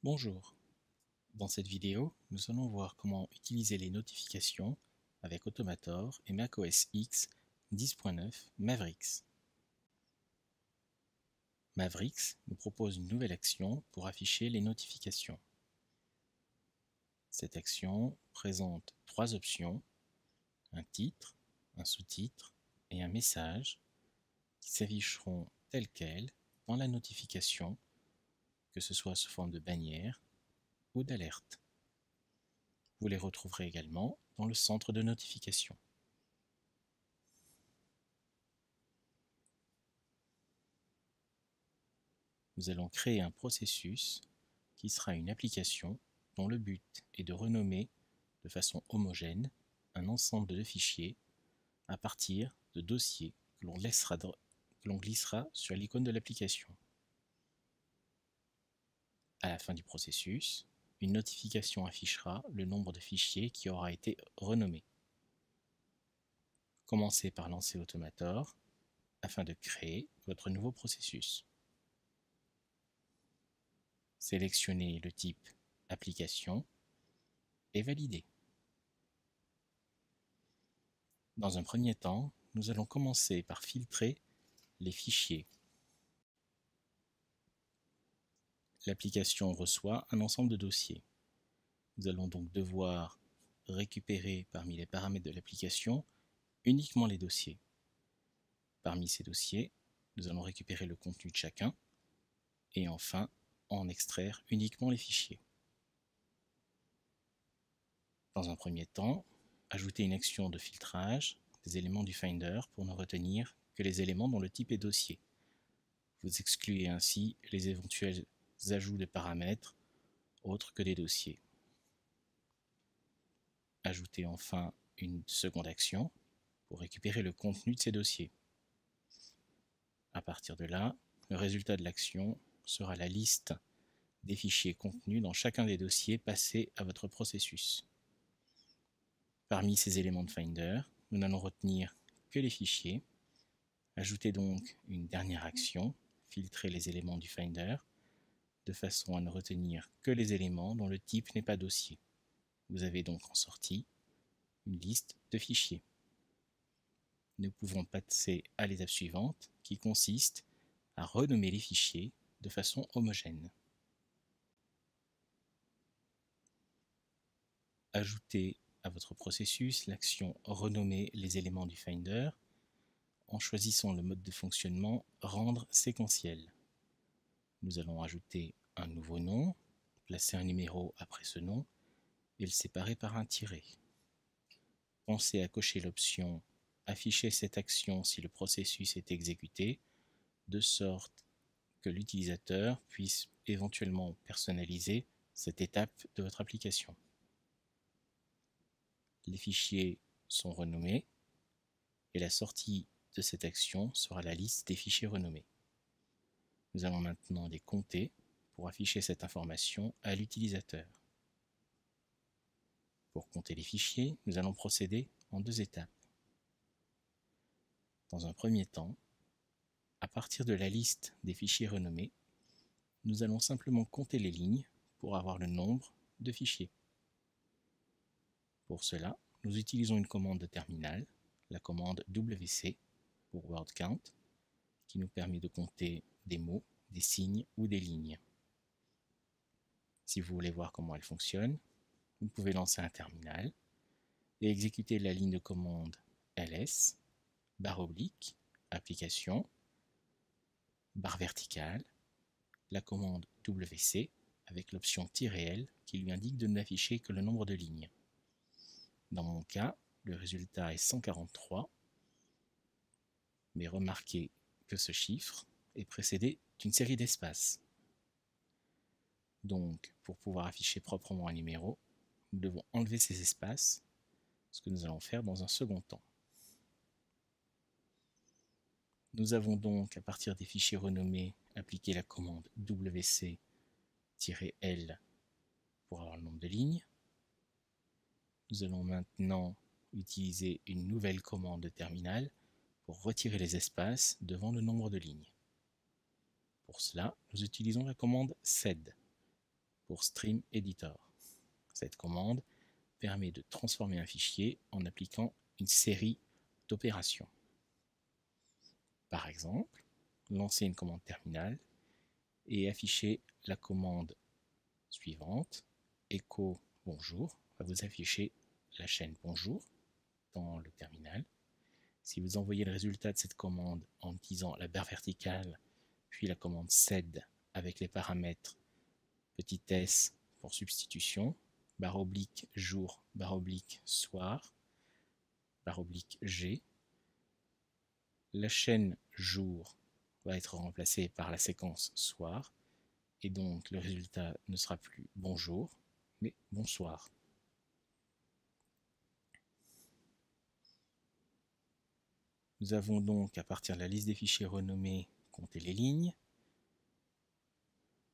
Bonjour, dans cette vidéo, nous allons voir comment utiliser les notifications avec Automator et macOS X 10.9 Mavericks. Mavericks nous propose une nouvelle action pour afficher les notifications. Cette action présente trois options, un titre, un sous-titre et un message qui s'afficheront tels quels dans la notification, que ce soit sous forme de bannière ou d'alerte. Vous les retrouverez également dans le centre de notification. Nous allons créer un processus qui sera une application dont le but est de renommer de façon homogène un ensemble de fichiers à partir de dossiers que l'on glissera sur l'icône de l'application. À la fin du processus, une notification affichera le nombre de fichiers qui aura été renommé. Commencez par lancer Automator afin de créer votre nouveau processus. Sélectionnez le type Application et validez. Dans un premier temps, nous allons commencer par filtrer les fichiers. L'application reçoit un ensemble de dossiers. Nous allons donc devoir récupérer parmi les paramètres de l'application uniquement les dossiers. Parmi ces dossiers, nous allons récupérer le contenu de chacun et enfin en extraire uniquement les fichiers. Dans un premier temps, ajoutez une action de filtrage des éléments du Finder pour ne retenir que les éléments dont le type est dossier. Vous excluez ainsi les éventuels ajouts de paramètres autres que des dossiers. Ajoutez enfin une seconde action pour récupérer le contenu de ces dossiers. À partir de là, le résultat de l'action sera la liste des fichiers contenus dans chacun des dossiers passés à votre processus. Parmi ces éléments de Finder, nous n'allons retenir que les fichiers. Ajoutez donc une dernière action, filtrer les éléments du Finder, de façon à ne retenir que les éléments dont le type n'est pas dossier. Vous avez donc en sortie une liste de fichiers. Nous pouvons passer à l'étape suivante, qui consiste à renommer les fichiers de façon homogène. Ajoutez à votre processus l'action Renommer les éléments du Finder en choisissant le mode de fonctionnement Rendre séquentiel. Nous allons ajouter un nouveau nom, placer un numéro après ce nom et le séparer par un tiret. Pensez à cocher l'option Afficher cette action si le processus est exécuté, de sorte que l'utilisateur puisse éventuellement personnaliser cette étape de votre application. Les fichiers sont renommés et la sortie de cette action sera la liste des fichiers renommés. Nous allons maintenant les compter pour afficher cette information à l'utilisateur. Pour compter les fichiers, nous allons procéder en deux étapes. Dans un premier temps, à partir de la liste des fichiers renommés, nous allons simplement compter les lignes pour avoir le nombre de fichiers. Pour cela, nous utilisons une commande de terminal, la commande WC pour word count, qui nous permet de compter des mots, des signes ou des lignes. Si vous voulez voir comment elle fonctionne, vous pouvez lancer un terminal et exécuter la ligne de commande ls, barre oblique, application, barre verticale, la commande WC avec l'option "-l" qui lui indique de n'afficher que le nombre de lignes. Dans mon cas, le résultat est 143, mais remarquez que ce chiffre est précédé d'une série d'espaces. Donc, pour pouvoir afficher proprement un numéro, nous devons enlever ces espaces, ce que nous allons faire dans un second temps. Nous avons donc, à partir des fichiers renommés, appliqué la commande WC-L pour avoir le nombre de lignes. Nous allons maintenant utiliser une nouvelle commande de terminal pour retirer les espaces devant le nombre de lignes. Pour cela, nous utilisons la commande sed pour Stream Editor. Cette commande permet de transformer un fichier en appliquant une série d'opérations. Par exemple, lancer une commande terminale et afficher la commande suivante, echo bonjour, va vous afficher la chaîne bonjour dans le terminal. Si vous envoyez le résultat de cette commande en utilisant la barre verticale, puis la commande sed avec les paramètres petit s pour substitution, barre oblique jour, barre oblique soir, barre oblique g, la chaîne jour va être remplacée par la séquence soir, et donc le résultat ne sera plus bonjour, mais bonsoir. Nous avons donc, à partir de la liste des fichiers renommés, compté les lignes,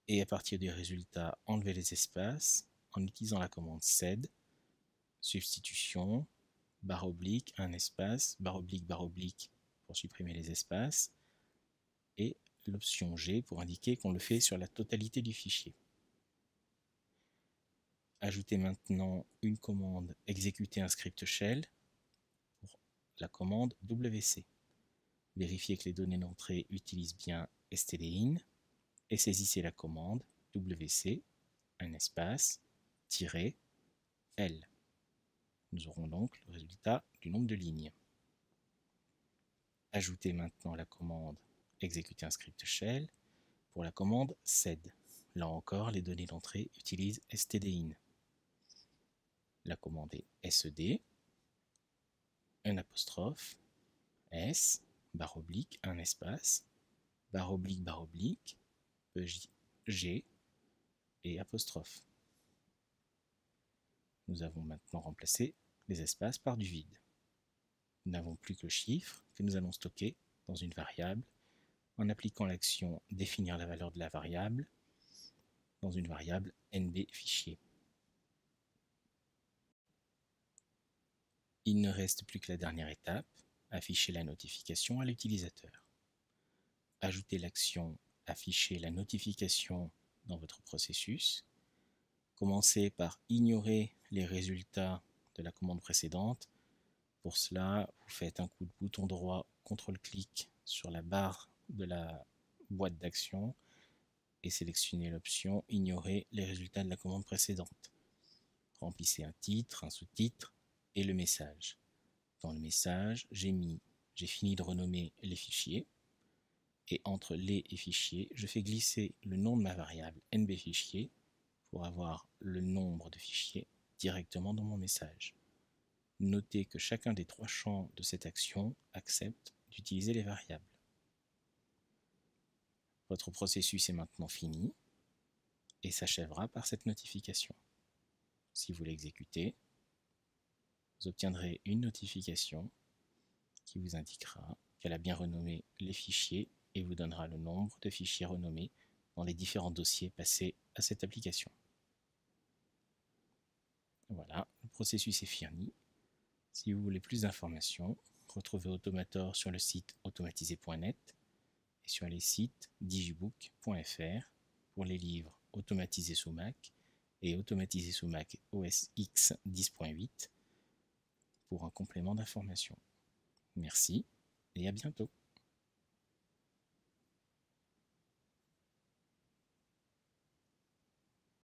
et à partir des résultats, enlever les espaces en utilisant la commande sed, substitution, barre oblique, un espace, barre oblique pour supprimer les espaces, et l'option G pour indiquer qu'on le fait sur la totalité du fichier. Ajoutez maintenant une commande exécuter un script shell pour la commande WC. Vérifiez que les données d'entrée utilisent bien stdin et saisissez la commande WC, un espace, -L. Nous aurons donc le résultat du nombre de lignes. Ajoutez maintenant la commande exécuter un script shell pour la commande sed. Là encore, les données d'entrée utilisent stdin. La commande est sed, un apostrophe, s, barre oblique, un espace, barre oblique, G et apostrophe. Nous avons maintenant remplacé les espaces par du vide. Nous n'avons plus que le chiffre que nous allons stocker dans une variable en appliquant l'action définir la valeur de la variable dans une variable nb fichier. Il ne reste plus que la dernière étape, afficher la notification à l'utilisateur. Ajoutez l'action afficher la notification dans votre processus. Commencez par ignorer les résultats de la commande précédente. Pour cela, vous faites un coup de bouton droit CTRL-clic sur la barre de la boîte d'action et sélectionnez l'option ignorer les résultats de la commande précédente. Remplissez un titre, un sous-titre et le message. Dans le message, j'ai fini de renommer les fichiers et entre les et fichiers, je fais glisser le nom de ma variable nbfichier pour avoir le nombre de fichiers directement dans mon message. Notez que chacun des trois champs de cette action accepte d'utiliser les variables. Votre processus est maintenant fini et s'achèvera par cette notification. Si vous l'exécutez, vous obtiendrez une notification qui vous indiquera qu'elle a bien renommé les fichiers et vous donnera le nombre de fichiers renommés dans les différents dossiers passés à cette application. Voilà, le processus est fini. Si vous voulez plus d'informations, retrouvez Automator sur le site automatisé.net et sur les sites digibook.fr pour les livres automatisés sous Mac et automatisés sous Mac OS X 10.8 pour un complément d'information. Merci et à bientôt.